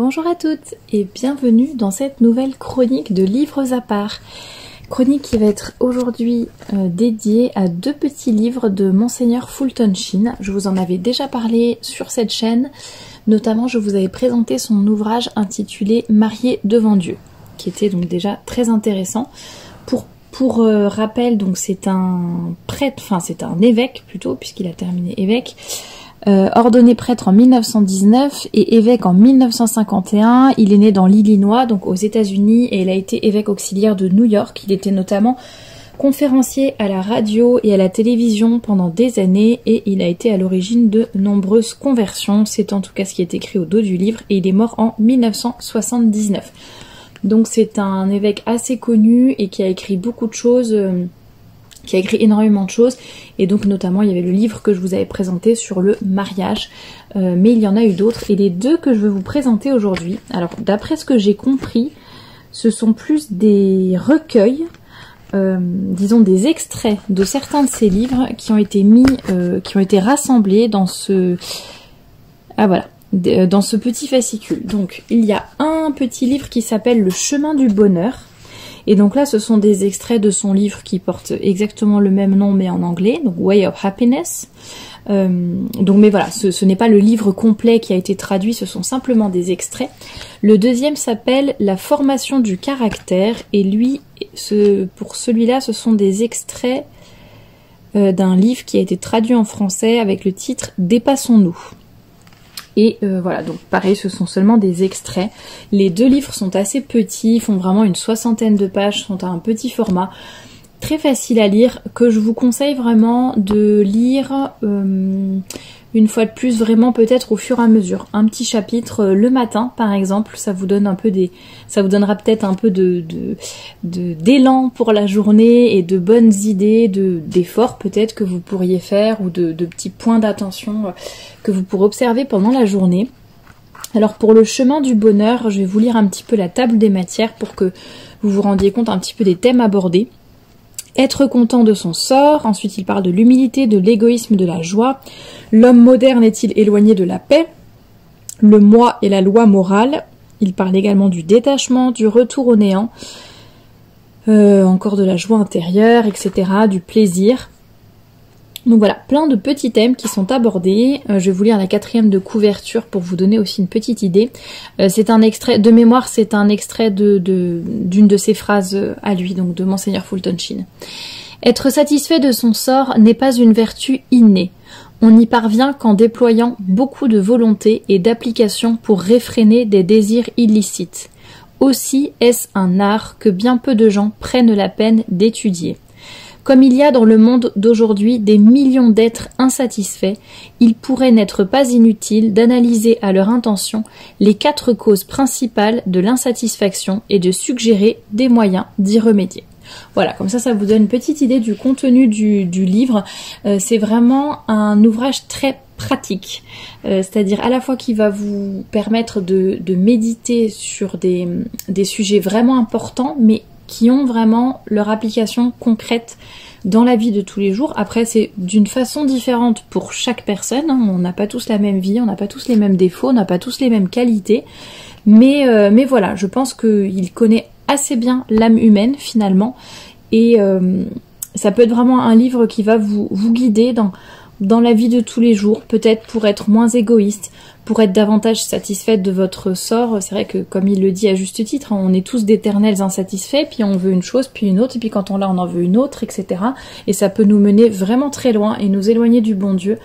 Bonjour à toutes et bienvenue dans cette nouvelle chronique de livres à part. Chronique qui va être aujourd'hui dédiée à deux petits livres de Monseigneur Fulton Sheen. Je vous en avais déjà parlé sur cette chaîne, notamment je vous avais présenté son ouvrage intitulé Marié devant Dieu, qui était donc déjà très intéressant. Pour rappel, donc c'est un prêtre, enfin c'est un évêque plutôt, puisqu'il a terminé évêque, ordonné prêtre en 1919 et évêque en 1951. Il est né dans l'Illinois, donc aux États-Unis, et il a été évêque auxiliaire de New York. Il était notamment conférencier à la radio et à la télévision pendant des années, et il a été à l'origine de nombreuses conversions. C'est en tout cas ce qui est écrit au dos du livre, et il est mort en 1979. Donc c'est un évêque assez connu et qui a écrit beaucoup de choses, qui a écrit énormément de choses, et donc notamment il y avait le livre que je vous avais présenté sur le mariage, mais il y en a eu d'autres, et les deux que je vais vous présenter aujourd'hui, alors d'après ce que j'ai compris, ce sont plus des recueils, disons des extraits de certains de ces livres qui ont été mis, qui ont été rassemblés dans ce... Ah voilà, dans ce petit fascicule. Donc il y a un petit livre qui s'appelle Le chemin du bonheur, et donc là ce sont des extraits de son livre qui porte exactement le même nom mais en anglais, donc Way of Happiness. Donc mais voilà, ce n'est pas le livre complet qui a été traduit, ce sont simplement des extraits. Le deuxième s'appelle La formation du caractère, et lui, pour celui-là, ce sont des extraits d'un livre qui a été traduit en français avec le titre Dépassons-nous. Et voilà, donc pareil, ce sont seulement des extraits. Les deux livres sont assez petits, font vraiment une 60aine de pages, sont à un petit format, très facile à lire, que je vous conseille vraiment de lire une fois de plus, vraiment peut-être au fur et à mesure. Un petit chapitre le matin par exemple, ça vous donne un peu ça vous donnera peut-être un peu d'élan pour la journée et de bonnes idées, d'efforts peut-être que vous pourriez faire, ou de petits points d'attention que vous pourrez observer pendant la journée. Alors pour le chemin du bonheur, je vais vous lire un petit peu la table des matières pour que vous vous rendiez compte un petit peu des thèmes abordés. Être content de son sort, ensuite il parle de l'humilité, de l'égoïsme, de la joie. L'homme moderne est-il éloigné de la paix? Le moi et la loi morale. Il parle également du détachement, du retour au néant, encore de la joie intérieure, etc., du plaisir. Donc voilà, plein de petits thèmes qui sont abordés. Je vais vous lire la 4e de couverture pour vous donner aussi une petite idée. C'est un extrait, de mémoire, c'est un extrait d'une de ses phrases à lui, donc de Monseigneur Fulton Sheen. Être satisfait de son sort n'est pas une vertu innée. On n'y parvient qu'en déployant beaucoup de volonté et d'application pour réfréner des désirs illicites. Aussi est-ce un art que bien peu de gens prennent la peine d'étudier. Comme il y a dans le monde d'aujourd'hui des millions d'êtres insatisfaits, il pourrait n'être pas inutile d'analyser à leur intention les 4 causes principales de l'insatisfaction et de suggérer des moyens d'y remédier. Voilà, comme ça vous donne une petite idée du contenu du livre. C'est vraiment un ouvrage très pratique, c'est-à-dire à la fois qui va vous permettre de méditer sur des sujets vraiment importants, mais qui ont vraiment leur application concrète dans la vie de tous les jours. Après, c'est d'une façon différente pour chaque personne, hein. On n'a pas tous la même vie, on n'a pas tous les mêmes défauts, on n'a pas tous les mêmes qualités, mais voilà, je pense qu'il connaît assez bien l'âme humaine finalement, et ça peut être vraiment un livre qui va vous guider dans la vie de tous les jours, peut-être pour être moins égoïste, pour être davantage satisfaite de votre sort. C'est vrai que, comme il le dit à juste titre, on est tous d'éternels insatisfaits, puis on veut une chose, puis une autre, et puis quand on l'a, on en veut une autre, etc. Et ça peut nous mener vraiment très loin et nous éloigner du bon Dieu.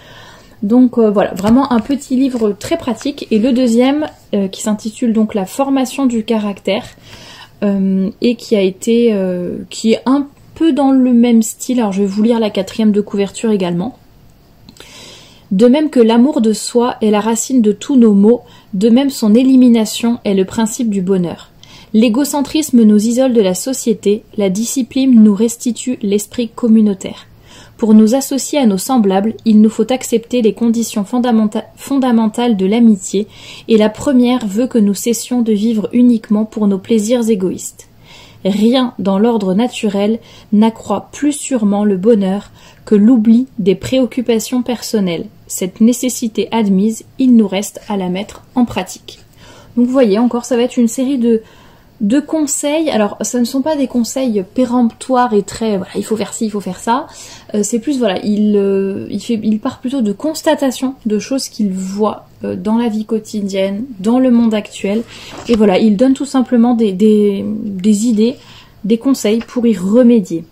Donc voilà, vraiment un petit livre très pratique. Et le deuxième, qui s'intitule donc La formation du caractère, et qui est un peu dans le même style. Alors je vais vous lire la 4e de couverture également. De même que l'amour de soi est la racine de tous nos maux, de même son élimination est le principe du bonheur. L'égocentrisme nous isole de la société, la discipline nous restitue l'esprit communautaire. Pour nous associer à nos semblables, il nous faut accepter les conditions fondamentales de l'amitié, et la première veut que nous cessions de vivre uniquement pour nos plaisirs égoïstes. Rien dans l'ordre naturel n'accroît plus sûrement le bonheur que l'oubli des préoccupations personnelles. Cette nécessité admise, il nous reste à la mettre en pratique. Donc vous voyez, encore ça va être une série de conseils. Alors ça ne sont pas des conseils péremptoires et très voilà, il faut faire ci, il faut faire ça. C'est plus voilà, il part plutôt de constatation de choses qu'il voit dans la vie quotidienne, dans le monde actuel. Et voilà, il donne tout simplement des idées, des conseils pour y remédier.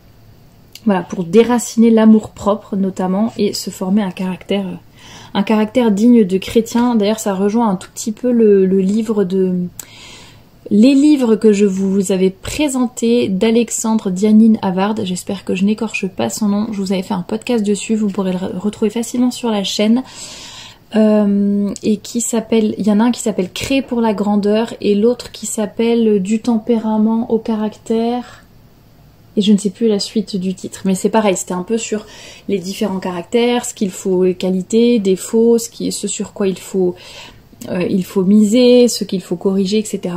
Voilà, pour déraciner l'amour-propre notamment et se former un caractère digne de chrétien. D'ailleurs, ça rejoint un tout petit peu les livres que je vous avais présentés d'Alexandre Dianine Havard. J'espère que je n'écorche pas son nom. Je vous avais fait un podcast dessus, vous pourrez le retrouver facilement sur la chaîne. Et qui s'appelle, il y en a un qui s'appelle Créer pour la grandeur et l'autre qui s'appelle Du tempérament au caractère. Et je ne sais plus la suite du titre, mais c'est pareil, c'était un peu sur les différents caractères, ce qu'il faut, les qualités, défauts, ce sur quoi il faut miser, ce qu'il faut corriger, etc.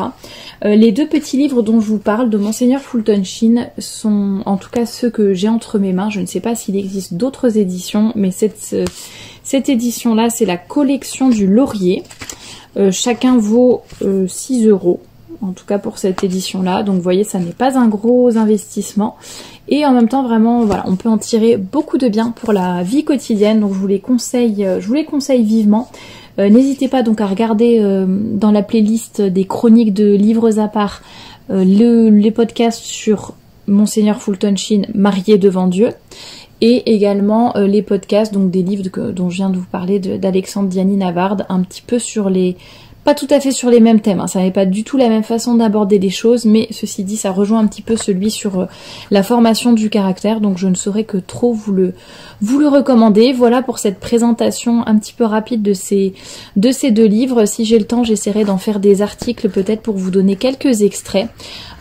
Les deux petits livres dont je vous parle de Monseigneur Fulton Sheen sont en tout cas ceux que j'ai entre mes mains. Je ne sais pas s'il existe d'autres éditions, mais cette édition-là, c'est la collection du Laurier. Chacun vaut 6 €. En tout cas pour cette édition-là. Donc vous voyez, ça n'est pas un gros investissement. Et en même temps, vraiment, voilà, on peut en tirer beaucoup de bien pour la vie quotidienne. Donc je vous les conseille vivement. N'hésitez pas donc à regarder dans la playlist des chroniques de livres à part les podcasts sur Monseigneur Fulton Sheen, Marié devant Dieu. Et également les podcasts, donc des livres dont je viens de vous parler d'Alexandre Dianine Havard, un petit peu sur pas tout à fait sur les mêmes thèmes, hein. Ça n'est pas du tout la même façon d'aborder les choses, mais ceci dit, ça rejoint un petit peu celui sur la formation du caractère, donc je ne saurais que trop vous le recommander. Voilà pour cette présentation un petit peu rapide de ces deux livres. Si j'ai le temps, j'essaierai d'en faire des articles peut-être pour vous donner quelques extraits.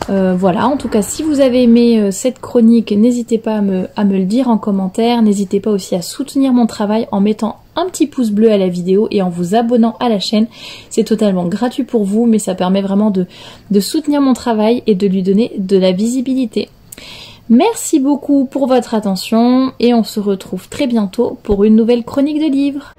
Voilà, en tout cas, si vous avez aimé cette chronique, n'hésitez pas à me le dire en commentaire. N'hésitez pas aussi à soutenir mon travail en mettant un petit pouce bleu à la vidéo et en vous abonnant à la chaîne. C'est totalement gratuit pour vous, mais ça permet vraiment de soutenir mon travail et de lui donner de la visibilité. Merci beaucoup pour votre attention et on se retrouve très bientôt pour une nouvelle chronique de livres.